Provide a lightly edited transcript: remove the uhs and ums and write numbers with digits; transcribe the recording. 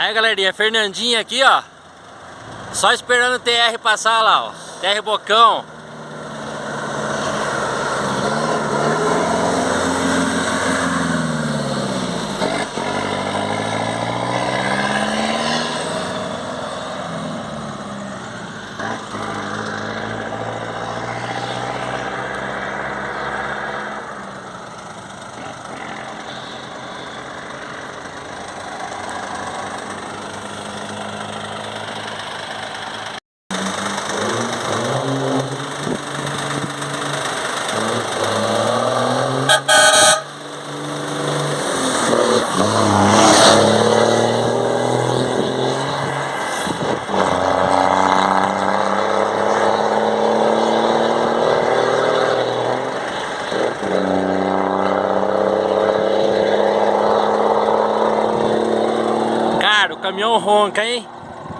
Aí galerinha, Fernandinha aqui ó, só esperando o TR passar lá ó, TR Bocão. Cara, o caminhão ronca, hein?